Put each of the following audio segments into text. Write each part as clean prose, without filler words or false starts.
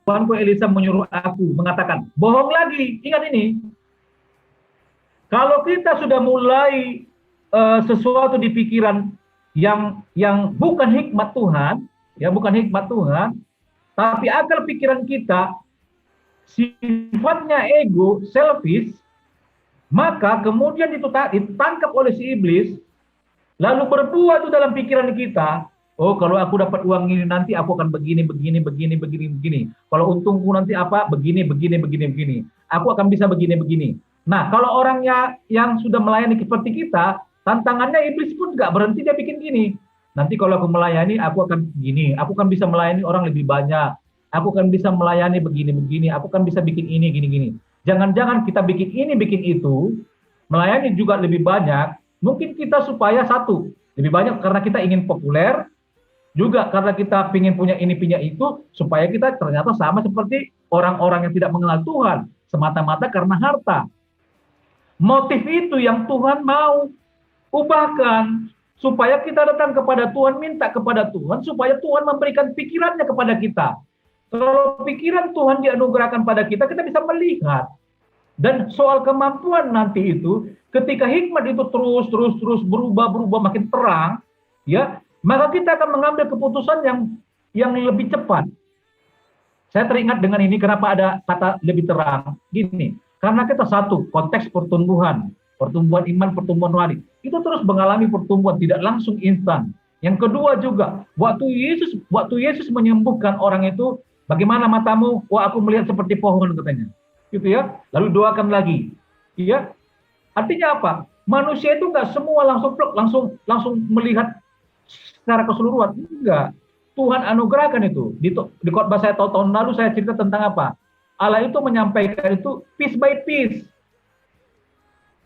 Tuanku Elisa menyuruh aku, mengatakan, bohong lagi. Ingat ini, kalau kita sudah mulai sesuatu di pikiran yang bukan hikmat Tuhan, ya bukan hikmat Tuhan, tapi akal pikiran kita sifatnya ego, selfish, maka kemudian ditangkap oleh si iblis, lalu berbuat itu dalam pikiran kita. Oh, kalau aku dapat uang ini nanti aku akan begini, begini, begini, begini, begini. Kalau untungku nanti apa? Begini, begini, begini, begini. Aku akan bisa begini, begini. Nah, kalau orangnya yang sudah melayani seperti kita, tantangannya iblis pun nggak berhenti, dia bikin gini. Nanti kalau aku melayani, aku akan gini. Aku akan bisa melayani orang lebih banyak. Aku akan bisa melayani begini, begini. Aku akan bisa bikin ini, gini, gini. Jangan-jangan kita bikin ini, bikin itu, melayani juga lebih banyak. Mungkin kita supaya satu, lebih banyak karena kita ingin populer, juga karena kita ingin punya ini, punya itu, supaya kita ternyata sama seperti orang-orang yang tidak mengenal Tuhan, semata-mata karena harta. Motif itu yang Tuhan mau ubahkan, supaya kita datang kepada Tuhan, minta kepada Tuhan, supaya Tuhan memberikan pikirannya kepada kita. Kalau pikiran Tuhan dianugerahkan pada kita, kita bisa melihat. Dan soal kemampuan nanti itu, ketika hikmat itu terus berubah makin terang, ya, maka kita akan mengambil keputusan yang lebih cepat. Saya teringat dengan ini, kenapa ada kata lebih terang? Gini, karena kita satu, konteks pertumbuhan iman, pertumbuhan rohani, itu terus mengalami pertumbuhan, tidak langsung instan. Yang kedua juga, waktu Yesus menyembuhkan orang itu, bagaimana matamu? Wah, aku melihat seperti pohon, katanya. Gitu ya. Lalu doakan lagi. Ya. Artinya apa? Manusia itu nggak semua langsung melihat secara keseluruhan. Enggak. Tuhan anugerahkan itu. Di khotbah saya tahun lalu saya cerita tentang apa? Allah itu menyampaikan itu piece by piece.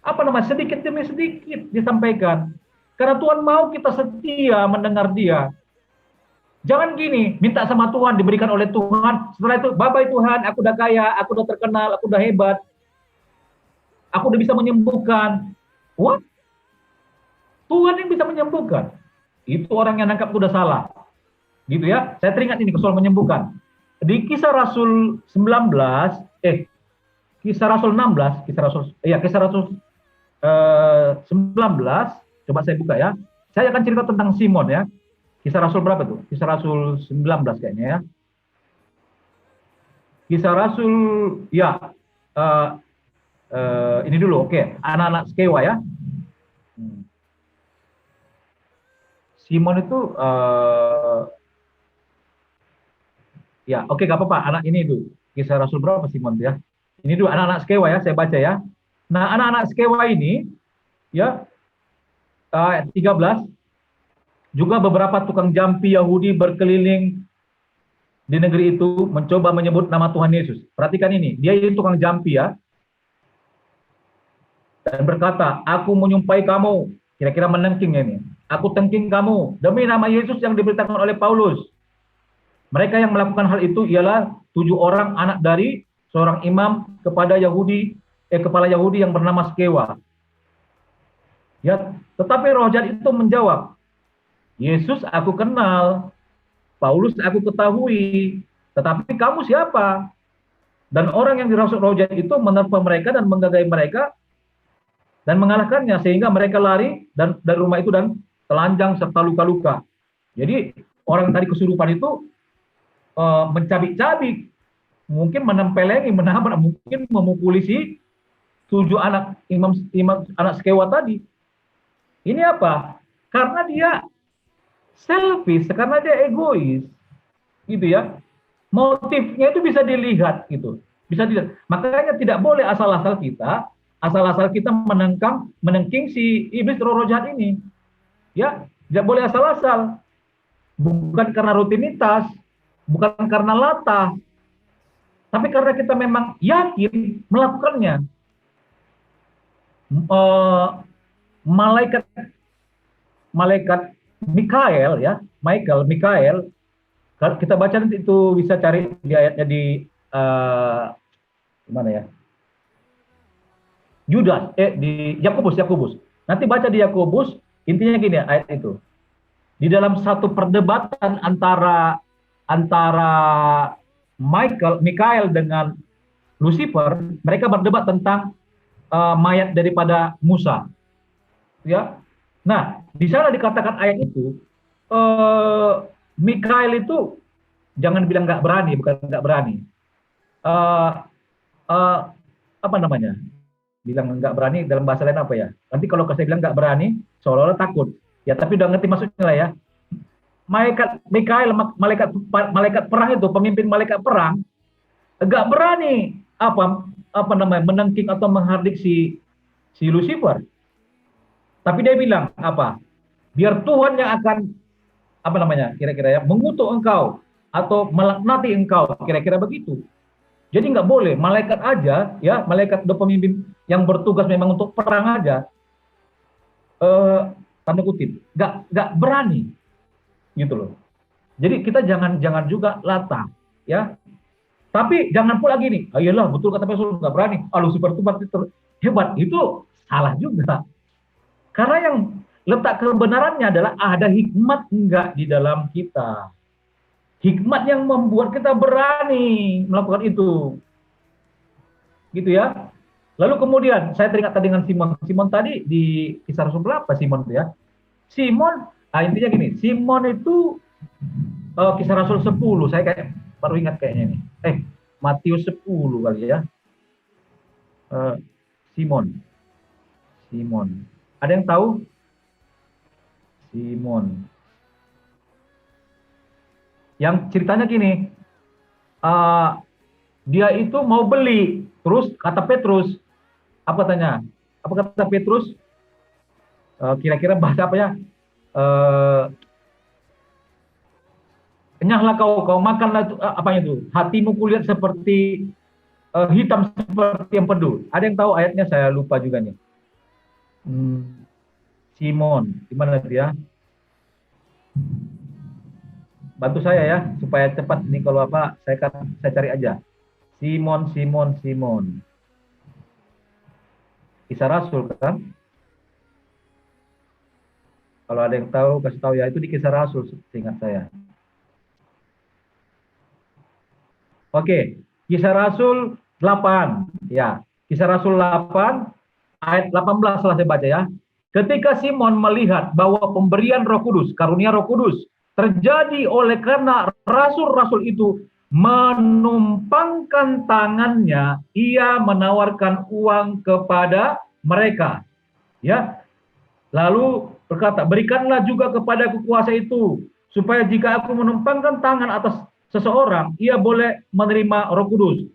Apa namanya? Sedikit demi sedikit disampaikan. Karena Tuhan mau kita setia mendengar Dia. Jangan gini, minta sama Tuhan, diberikan oleh Tuhan. Setelah itu, bye-bye Tuhan, aku udah kaya, aku udah terkenal, aku udah hebat. Aku udah bisa menyembuhkan. What? Tuhan yang bisa menyembuhkan. Itu orang yang nangkap udah salah. Gitu ya. Saya teringat ini soal menyembuhkan. Di Kisah Rasul 19, Kisah Rasul 16, Kisah Rasul 19, coba saya buka ya. Saya akan cerita tentang Simon ya. Kisah Rasul berapa tuh? Kisah Rasul 19 kayaknya ya. Kisah Rasul, ya, ini dulu, oke. Anak-anak Skewa ya. Simon itu, ya, oke, gak apa-apa. Anak ini dulu. Kisah Rasul berapa Simon tuh ya? Ini dulu anak-anak Skewa ya, saya baca ya. Nah, anak-anak Skewa ini, ya, ayat 13, juga beberapa tukang jampi Yahudi berkeliling di negeri itu mencoba menyebut nama Tuhan Yesus. Perhatikan ini, dia ini tukang jampi ya. Dan berkata, aku menyumpai kamu, kira-kira menengking ini. Aku tengking kamu demi nama Yesus yang diberitakan oleh Paulus. Mereka yang melakukan hal itu ialah 7 orang anak dari seorang imam kepala Yahudi yang bernama Skewa. Ya, tetapi roh jahat itu menjawab, Yesus aku kenal, Paulus aku ketahui, tetapi kamu siapa? Dan orang yang dirasuk roh jahat itu menerpa mereka dan menggagai mereka dan mengalahkannya, sehingga mereka lari dari rumah itu dan telanjang serta luka-luka. Jadi orang tadi kesurupan itu mencabik-cabik, mungkin menempeleng, menabrak, mungkin memukuli si 7 anak imam anak Skewa tadi. Ini apa? Karena dia selfish, karena dia egois, gitu ya. Motifnya itu bisa dilihat, gitu. Bisa dilihat. Makanya tidak boleh asal-asal kita menengking si iblis roh jahat ini. Ya, tidak boleh asal-asal. Bukan karena rutinitas, bukan karena latah, tapi karena kita memang yakin melakukannya. Malaikat Mikael ya, Mikael, kalau kita baca nanti itu bisa cari di ayatnya di mana ya? Yudas, di Yakobus. Nanti baca di Yakobus, intinya gini ayat itu. Di dalam satu perdebatan antara Mikael dengan Lucifer, mereka berdebat tentang mayat daripada Musa. Ya, nah di sana dikatakan ayat itu, Mikael itu jangan bilang nggak berani, bukan nggak berani. Uh, uh, apa namanya? Bilang nggak berani dalam bahasa lain apa ya? Nanti kalau saya bilang nggak berani, seolah-olah takut. Ya, tapi udah ngerti maksudnya lah ya. Malaikat Mikael, malaikat perang itu, pemimpin malaikat perang, nggak berani apa namanya menengking atau menghardik si Lucifer. Tapi dia bilang apa? Biar Tuhan yang akan apa namanya kira-kira ya mengutuk engkau atau melaknati engkau, kira-kira begitu. Jadi nggak boleh malaikat aja ya, malaikat udah pemimpin yang bertugas memang untuk perang aja, tanda kutip nggak berani gitu loh. Jadi kita jangan juga latah ya. Tapi jangan pula gini, ayolah betul kata Petrus nggak berani. Lucifer itu hebat, itu salah juga. Karena yang letak kebenarannya adalah ada hikmat enggak di dalam kita. Hikmat yang membuat kita berani melakukan itu. Gitu ya. Lalu kemudian saya teringat tadi dengan Simon. Simon tadi di Kisah Rasul berapa Simon itu ya? Simon, intinya gini, Simon itu Kisah Rasul 10, saya kayak baru ingat kayaknya nih. Matius 10 kali ya. Simon. Ada yang tahu? Simon. Yang ceritanya gini, dia itu mau beli, terus kata Petrus, apa tanya? Apa kata Petrus? Kira-kira bahasa apa ya? Kenyanglah kau makanlah apanya itu? Hatimu kulihat seperti hitam seperti empedu. Ada yang tahu ayatnya? Saya lupa juga nih. Simon, di mana dia? Bantu saya ya supaya cepat nih kalau apa saya cari aja. Simon. Kisah Rasul kan? Kalau ada yang tahu kasih tahu ya, itu di Kisah Rasul seingat saya. Oke, Kisah Rasul 8. Ya, Kisah Rasul 8 ayat 18 setelah saya baca ya. Ketika Simon melihat bahwa pemberian Roh Kudus, karunia Roh Kudus terjadi oleh karena rasul-rasul itu menumpangkan tangannya, ia menawarkan uang kepada mereka. Ya. Lalu berkata, "Berikanlah juga kepada kuasa itu, supaya jika aku menumpangkan tangan atas seseorang, ia boleh menerima Roh Kudus."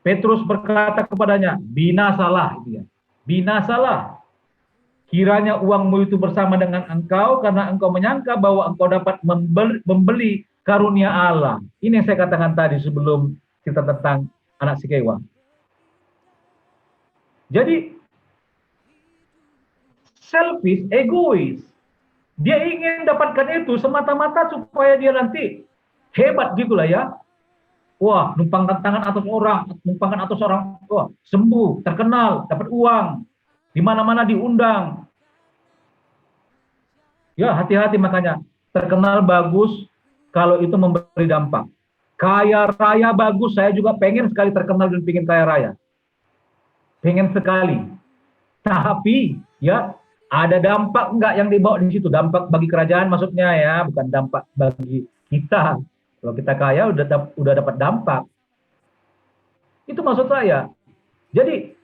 Petrus berkata kepadanya, "Binasalah," gitu ya. "Binasalah. Kiranya uangmu itu bersama dengan engkau, karena engkau menyangka bahwa engkau dapat membeli karunia Allah." Ini yang saya katakan tadi sebelum cerita tentang anak Sikewa. Jadi selfish, egois. Dia ingin dapatkan itu semata-mata supaya dia nanti hebat gitulah ya. Wah, numpangkan tangan atas orang, wah, sembuh, terkenal, dapat uang, di mana-mana diundang. Ya, hati-hati makanya. Terkenal bagus kalau itu memberi dampak. Kaya raya bagus, saya juga pengen sekali terkenal dan pengen kaya raya. Pengen sekali. Tapi, ya, ada dampak enggak yang dibawa di situ? Dampak bagi kerajaan maksudnya ya, bukan dampak bagi kita. Kalau kita kaya udah dapat dampak. Itu maksud saya. Jadi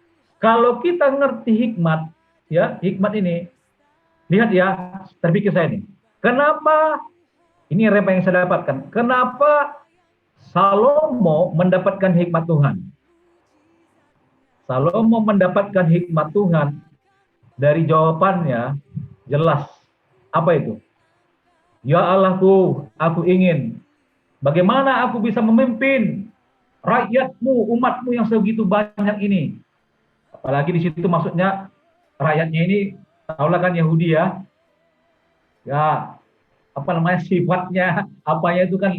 kalau kita ngerti hikmat, ya hikmat ini, lihat ya, terpikir saya nih. Kenapa ini rem yang saya dapatkan? Kenapa Salomo mendapatkan hikmat Tuhan? Salomo mendapatkan hikmat Tuhan dari jawabannya jelas. Apa itu? Ya Allahku, aku ingin bagaimana aku bisa memimpin rakyatmu, umatmu yang segitu banyak ini. Apalagi di situ maksudnya rakyatnya ini, tahulah kan Yahudi ya. Ya, apa namanya sifatnya, apanya itu kan,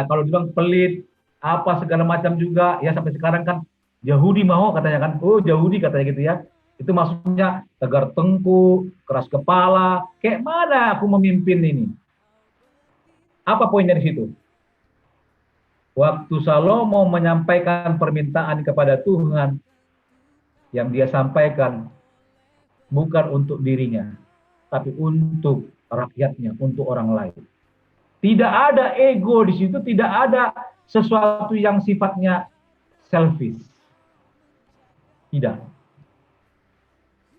kalau dibilang pelit, apa segala macam juga, ya sampai sekarang kan Yahudi mau katanya kan, Yahudi katanya gitu ya. Itu maksudnya tegar tengkuk, keras kepala, kayak mana aku memimpin ini. Apa poinnya di situ? waktu Salomo menyampaikan permintaan kepada Tuhan, yang dia sampaikan bukan untuk dirinya, tapi untuk rakyatnya, untuk orang lain. Tidak ada ego di situ, tidak ada sesuatu yang sifatnya selfish. Tidak.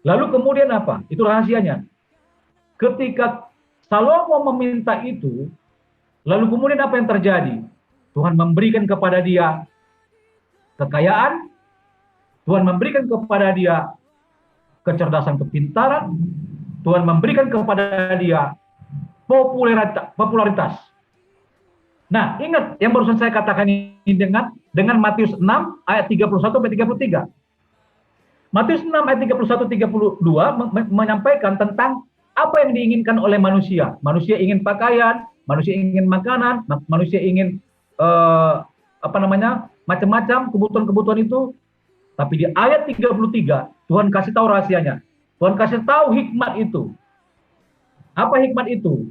Lalu kemudian apa? Itu rahasianya. Ketika Salomo meminta itu, lalu kemudian apa yang terjadi? Tuhan memberikan kepada dia kekayaan, Tuhan memberikan kepada dia kecerdasan, kepintaran, Tuhan memberikan kepada dia popularitas. Nah, ingat yang barusan saya katakan ini dengan Matius 6 ayat 31 sampai 33. Matius 6 ayat 31 32 menyampaikan tentang apa yang diinginkan oleh manusia. Manusia ingin pakaian, manusia ingin makanan, manusia ingin macam-macam kebutuhan-kebutuhan itu. Tapi di ayat 33 Tuhan kasih tahu rahasianya. Tuhan kasih tahu hikmat itu. Apa hikmat itu?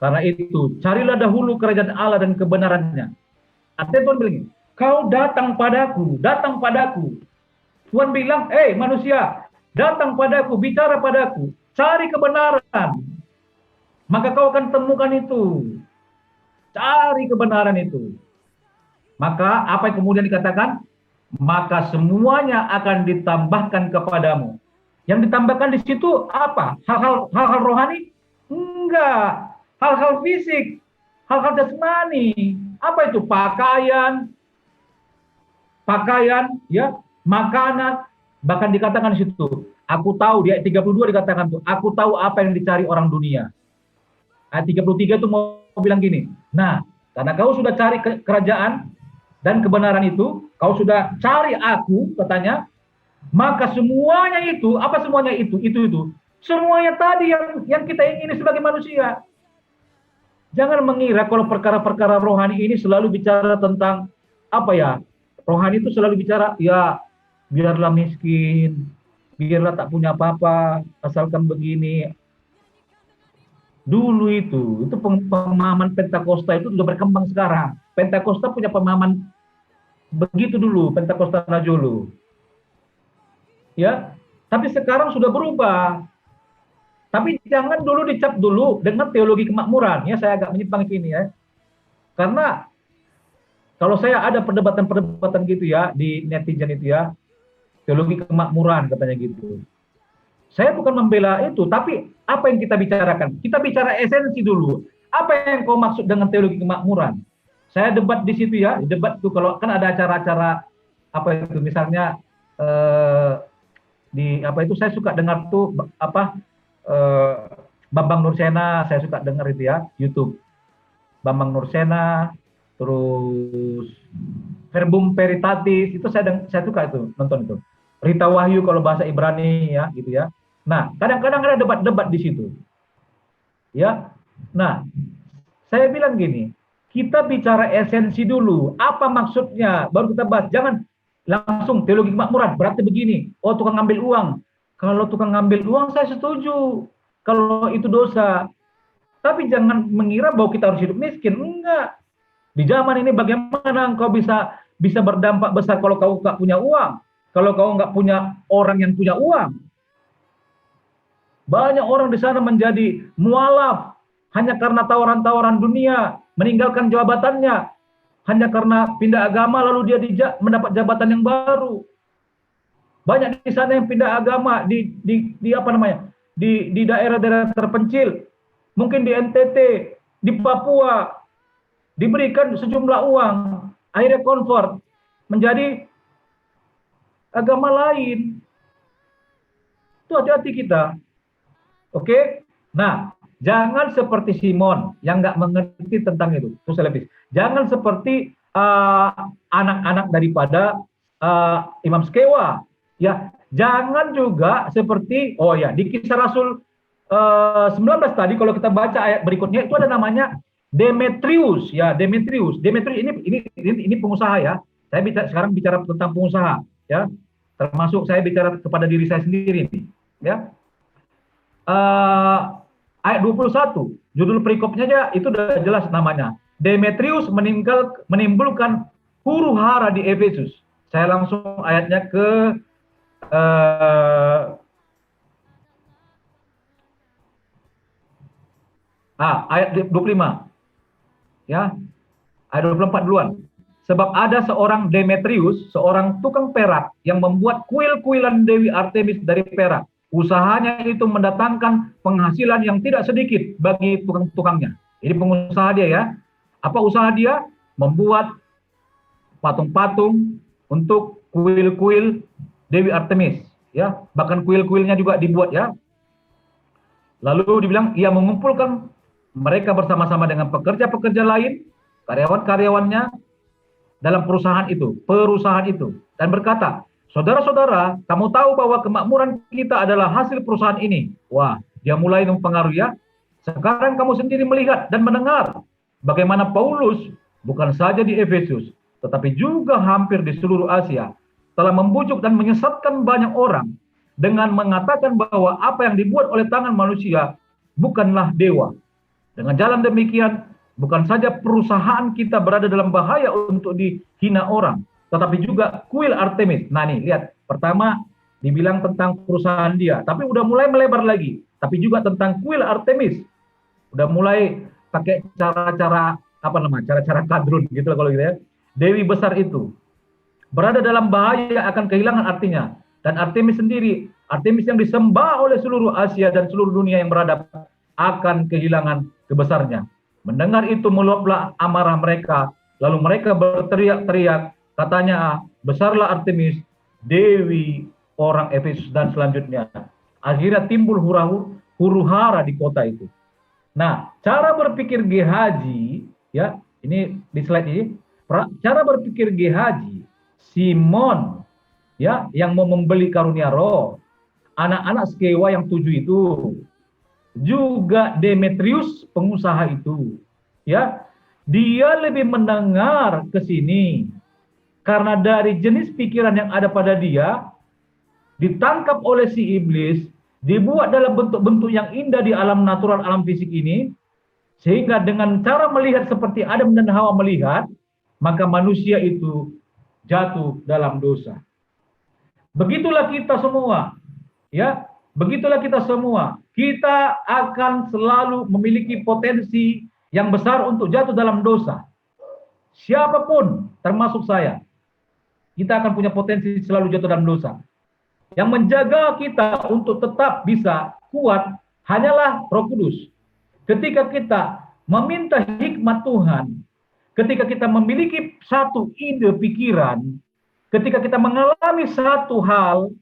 Karena itu, carilah dahulu kerajaan Allah dan kebenarannya. Artinya Tuhan bilang, kau datang padaku, datang padaku. Tuhan bilang, manusia, datang padaku, bicara padaku, cari kebenaran. Maka kau akan temukan itu. Cari kebenaran itu. Maka apa yang kemudian dikatakan? Maka semuanya akan ditambahkan kepadamu. Yang ditambahkan di situ apa? Hal-hal rohani? Enggak. Hal-hal fisik, hal-hal jasmani. Apa itu? Pakaian, ya, makanan. Bahkan dikatakan di situ, aku tahu, di ayat 32 dikatakan tuh, aku tahu apa yang dicari orang dunia. Ayat 33 itu mau bilang gini, nah, karena kau sudah cari kerajaan dan kebenaran itu, kau sudah cari aku, katanya, maka semuanya itu, apa semuanya itu? Semuanya tadi yang kita ingini sebagai manusia. Jangan mengira kalau perkara-perkara rohani ini selalu bicara tentang apa ya? Rohani itu selalu bicara ya biarlah miskin, biarlah tak punya apa-apa, asalkan begini. Dulu itu pemahaman Pentakosta itu sudah berkembang sekarang. Pentakosta punya pemahaman begitu dulu, Pentakosta Najolo. Ya, tapi sekarang sudah berubah. Tapi jangan dulu dicap dulu dengan teologi kemakmuran. Ya, saya agak menyimpang ini ya. Karena kalau saya ada perdebatan-perdebatan gitu ya di netizen itu ya, teologi kemakmuran katanya gitu. Saya bukan membela itu, tapi apa yang kita bicarakan? Kita bicara esensi dulu. Apa yang kau maksud dengan teologi kemakmuran? Saya debat di situ ya, debat tuh kalau kan ada acara-acara apa itu misalnya di apa itu saya suka dengar tuh apa Bambang Nursena, saya suka dengar itu ya, YouTube. Bambang Nursena, terus Verbum Veritatis, itu saya suka itu, nonton itu. Rita Wahyu kalau bahasa Ibrani ya, gitu ya. Nah, kadang-kadang ada debat-debat di situ. Ya. Nah, saya bilang gini, kita bicara esensi dulu, apa maksudnya, baru kita bahas. Jangan langsung teologi kemakmuran, berarti begini, oh tukang ngambil uang. Kalau tukang ngambil uang saya setuju, kalau itu dosa. Tapi jangan mengira bahwa kita harus hidup miskin, enggak. Di zaman ini bagaimana engkau bisa berdampak besar kalau kau nggak punya uang, kalau kau nggak punya orang yang punya uang. Banyak orang di sana menjadi mualaf hanya karena tawaran-tawaran dunia, meninggalkan jabatannya hanya karena pindah agama lalu dia mendapat jabatan yang baru. Banyak di sana yang pindah agama di apa namanya? Di daerah-daerah terpencil, mungkin di NTT, di Papua, diberikan sejumlah uang, akhirnya convert menjadi agama lain. Itu hati-hati kita. Oke? Nah, jangan seperti Simon yang nggak mengerti tentang itu. Itu selebis. Jangan seperti anak-anak daripada Imam Skewa. Ya, jangan juga seperti di Kisah Rasul 19 tadi kalau kita baca ayat berikutnya itu ada namanya Demetrius ya, Demetrius ini pengusaha ya. Saya sekarang bicara tentang pengusaha ya. Termasuk saya bicara kepada diri saya sendiri nih, ya. Ayat 21, judul perikopnya aja itu udah jelas namanya. Demetrius menimbulkan huru hara di Efesus. Saya langsung ayatnya ke ayat 25. Ya, ayat 24 duluan. Sebab ada seorang Demetrius, seorang tukang perak yang membuat kuil-kuilan Dewi Artemis dari perak. Usahanya itu mendatangkan penghasilan yang tidak sedikit bagi tukang-tukangnya. Ini pengusaha dia ya. Apa usaha dia? Membuat patung-patung untuk kuil-kuil Dewi Artemis. Ya, bahkan kuil-kuilnya juga dibuat ya. Lalu dibilang ia mengumpulkan mereka bersama-sama dengan pekerja-pekerja lain, karyawan-karyawannya dalam perusahaan itu, dan berkata, saudara-saudara, kamu tahu bahwa kemakmuran kita adalah hasil perusahaan ini. Wah, dia mulai mempengaruhi ya. Sekarang kamu sendiri melihat dan mendengar bagaimana Paulus bukan saja di Efesus, tetapi juga hampir di seluruh Asia telah membujuk dan menyesatkan banyak orang dengan mengatakan bahwa apa yang dibuat oleh tangan manusia bukanlah dewa. Dengan jalan demikian, bukan saja perusahaan kita berada dalam bahaya untuk dihina orang, tetapi juga kuil Artemis. Nah nih, lihat. Pertama, dibilang tentang perusahaan dia, tapi udah mulai melebar lagi. Tapi juga tentang kuil Artemis. Udah mulai pakai cara-cara, cara-cara kadrun gitu lah kalau gitu ya. Dewi besar itu. Berada dalam bahaya akan kehilangan artinya. Dan Artemis sendiri, Artemis yang disembah oleh seluruh Asia dan seluruh dunia yang beradab, akan kehilangan kebesarnya. Mendengar itu meluaplah amarah mereka, lalu mereka berteriak-teriak, katanya, besarlah Artemis, dewi orang Efesus, dan selanjutnya. Akhirnya timbul huru hara di kota itu. Nah, cara berpikir Gehazi, ya, ini di slide ini, cara berpikir Gehazi, Simon, ya, yang mau membeli karunia roh, anak-anak Skewa yang 7 itu, juga Demetrius pengusaha itu, ya, dia lebih mendengar ke sini karena dari jenis pikiran yang ada pada dia ditangkap oleh si iblis, dibuat dalam bentuk-bentuk yang indah di alam natural, alam fisik ini, sehingga dengan cara melihat seperti Adam dan Hawa melihat, maka manusia itu jatuh dalam dosa. Begitulah kita semua, ya. Begitulah kita semua. Kita akan selalu memiliki potensi yang besar untuk jatuh dalam dosa. Siapapun, termasuk saya, kita akan punya potensi selalu jatuh dalam dosa. Yang menjaga kita untuk tetap bisa kuat hanyalah Roh Kudus. Ketika kita meminta hikmat Tuhan, ketika kita memiliki satu ide pikiran, ketika kita mengalami satu hal,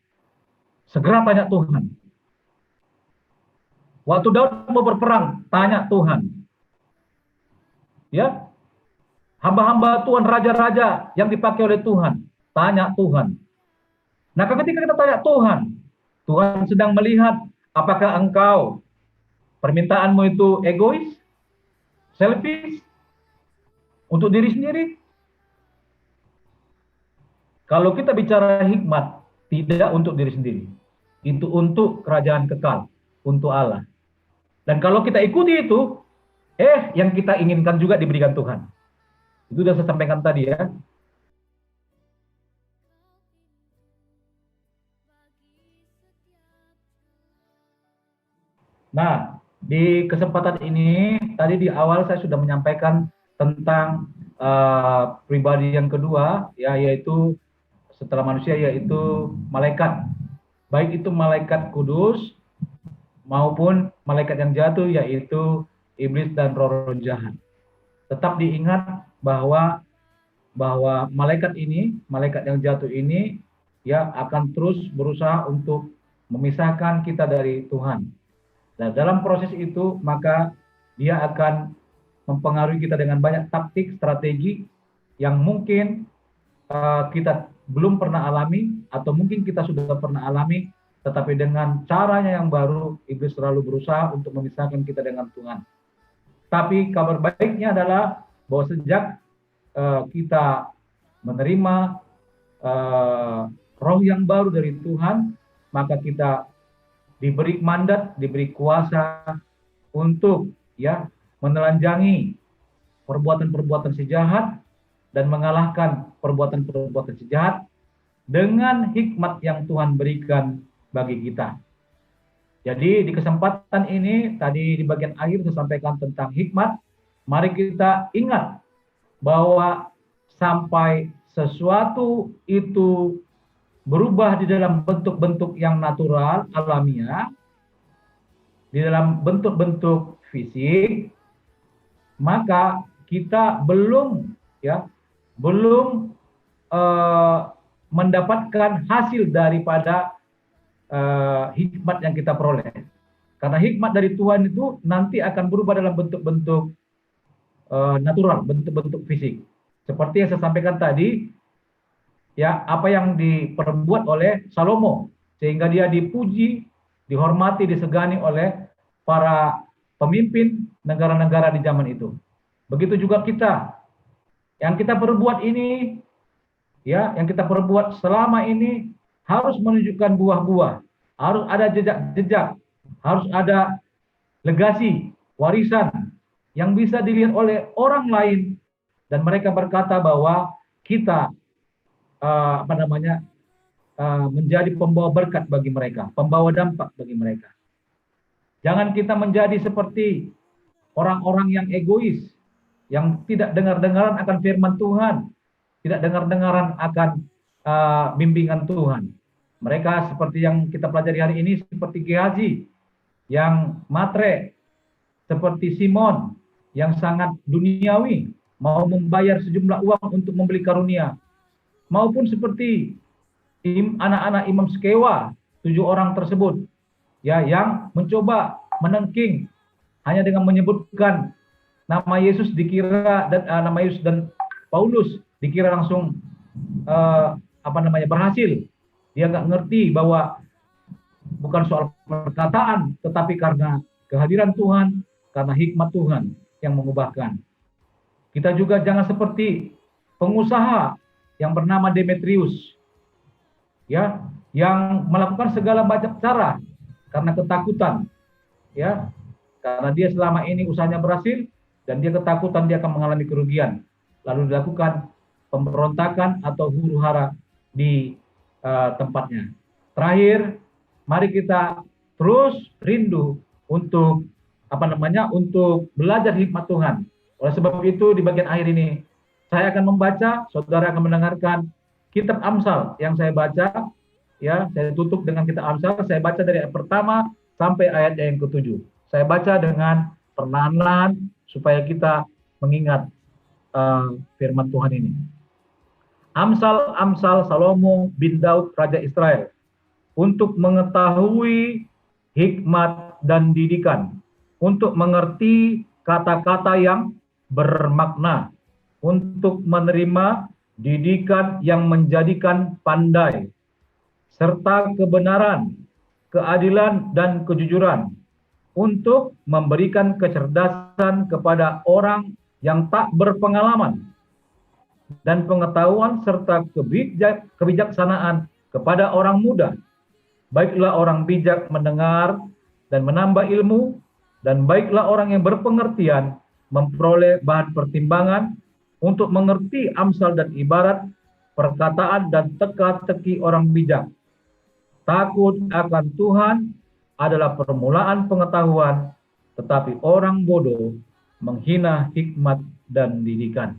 segera tanya Tuhan. Waktu Daud mau berperang, tanya Tuhan. Ya, hamba-hamba Tuhan, raja-raja yang dipakai oleh Tuhan, tanya Tuhan. Nah, ketika kita tanya Tuhan, Tuhan sedang melihat apakah engkau permintaanmu itu egois, selfish, untuk diri sendiri. Kalau kita bicara hikmat, tidak untuk diri sendiri, itu untuk kerajaan kekal, untuk Allah. Dan kalau kita ikuti itu, yang kita inginkan juga diberikan Tuhan. Itu sudah saya sampaikan tadi ya. Nah, di kesempatan ini, tadi di awal saya sudah menyampaikan tentang pribadi yang kedua, ya, yaitu setelah manusia, yaitu malaikat. Baik itu malaikat kudus, maupun malaikat yang jatuh, yaitu iblis dan roh-roh jahat. Tetap diingat bahwa malaikat ini, malaikat yang jatuh ini, ya, akan terus berusaha untuk memisahkan kita dari Tuhan. Nah, dalam proses itu, maka dia akan mempengaruhi kita dengan banyak taktik, strategi yang mungkin kita belum pernah alami, atau mungkin kita sudah pernah alami, tetapi dengan caranya yang baru, iblis selalu berusaha untuk memisahkan kita dengan Tuhan. Tapi kabar baiknya adalah bahwa sejak kita menerima roh yang baru dari Tuhan, maka kita diberi mandat, diberi kuasa untuk, ya, menelanjangi perbuatan-perbuatan sejahat dan mengalahkan perbuatan-perbuatan sejahat dengan hikmat yang Tuhan berikan bagi kita. Jadi di kesempatan ini, tadi di bagian akhir saya sampaikan tentang hikmat. Mari kita ingat bahwa sampai sesuatu itu berubah di dalam bentuk-bentuk yang natural, alamiah, di dalam bentuk-bentuk fisik, maka kita belum mendapatkan hasil daripada hikmat yang kita peroleh. Karena hikmat dari Tuhan itu nanti akan berubah dalam bentuk-bentuk natural, bentuk-bentuk fisik. Seperti yang saya sampaikan tadi, ya, apa yang diperbuat oleh Salomo sehingga dia dipuji, dihormati, disegani oleh para pemimpin negara-negara di zaman itu. Begitu juga kita. Yang kita perbuat ini, ya, yang kita perbuat selama ini harus menunjukkan buah-buah, harus ada jejak-jejak, harus ada legasi, warisan yang bisa dilihat oleh orang lain dan mereka berkata bahwa kita menjadi pembawa berkat bagi mereka, pembawa dampak bagi mereka. Jangan kita menjadi seperti orang-orang yang egois, yang tidak dengar-dengaran akan firman Tuhan, tidak dengar-dengaran akan bimbingan Tuhan. Mereka seperti yang kita pelajari hari ini, seperti Gehazi, yang matre, seperti Simon, yang sangat duniawi, mau membayar sejumlah uang untuk membeli karunia, maupun seperti anak-anak Imam Skewa, 7 orang tersebut, ya, yang mencoba menengking hanya dengan menyebutkan nama Yesus dikira dan nama Yesus dan Paulus dikira langsung berhasil. Dia nggak ngerti bahwa bukan soal perkataan, tetapi karena kehadiran Tuhan, karena hikmat Tuhan yang mengubahkan. Kita juga jangan seperti pengusaha yang bernama Demetrius, ya, yang melakukan segala macam cara karena ketakutan, ya, karena dia selama ini usahanya berhasil dan dia ketakutan dia akan mengalami kerugian, lalu dilakukan pemberontakan atau huru-hara di tempatnya. Terakhir, mari kita terus rindu untuk untuk belajar hikmat Tuhan. Oleh sebab itu di bagian akhir ini saya akan membaca, saudara akan mendengarkan kitab Amsal yang saya baca, ya, saya tutup dengan kitab Amsal, saya baca dari ayat pertama sampai ayat yang ke-7. Saya baca dengan perlahan-lahan supaya kita mengingat firman Tuhan ini. Amsal Salomo bin Daud Raja Israel, untuk mengetahui hikmat dan didikan, untuk mengerti kata-kata yang bermakna, untuk menerima didikan yang menjadikan pandai, serta kebenaran, keadilan, dan kejujuran, untuk memberikan kecerdasan kepada orang yang tak berpengalaman, dan pengetahuan serta kebijaksanaan kepada orang muda. Baiklah orang bijak mendengar dan menambah ilmu, dan baiklah orang yang berpengertian memperoleh bahan pertimbangan untuk mengerti amsal dan ibarat, perkataan dan teka-teki orang bijak. Takut akan Tuhan adalah permulaan pengetahuan, tetapi orang bodoh menghina hikmat dan didikan.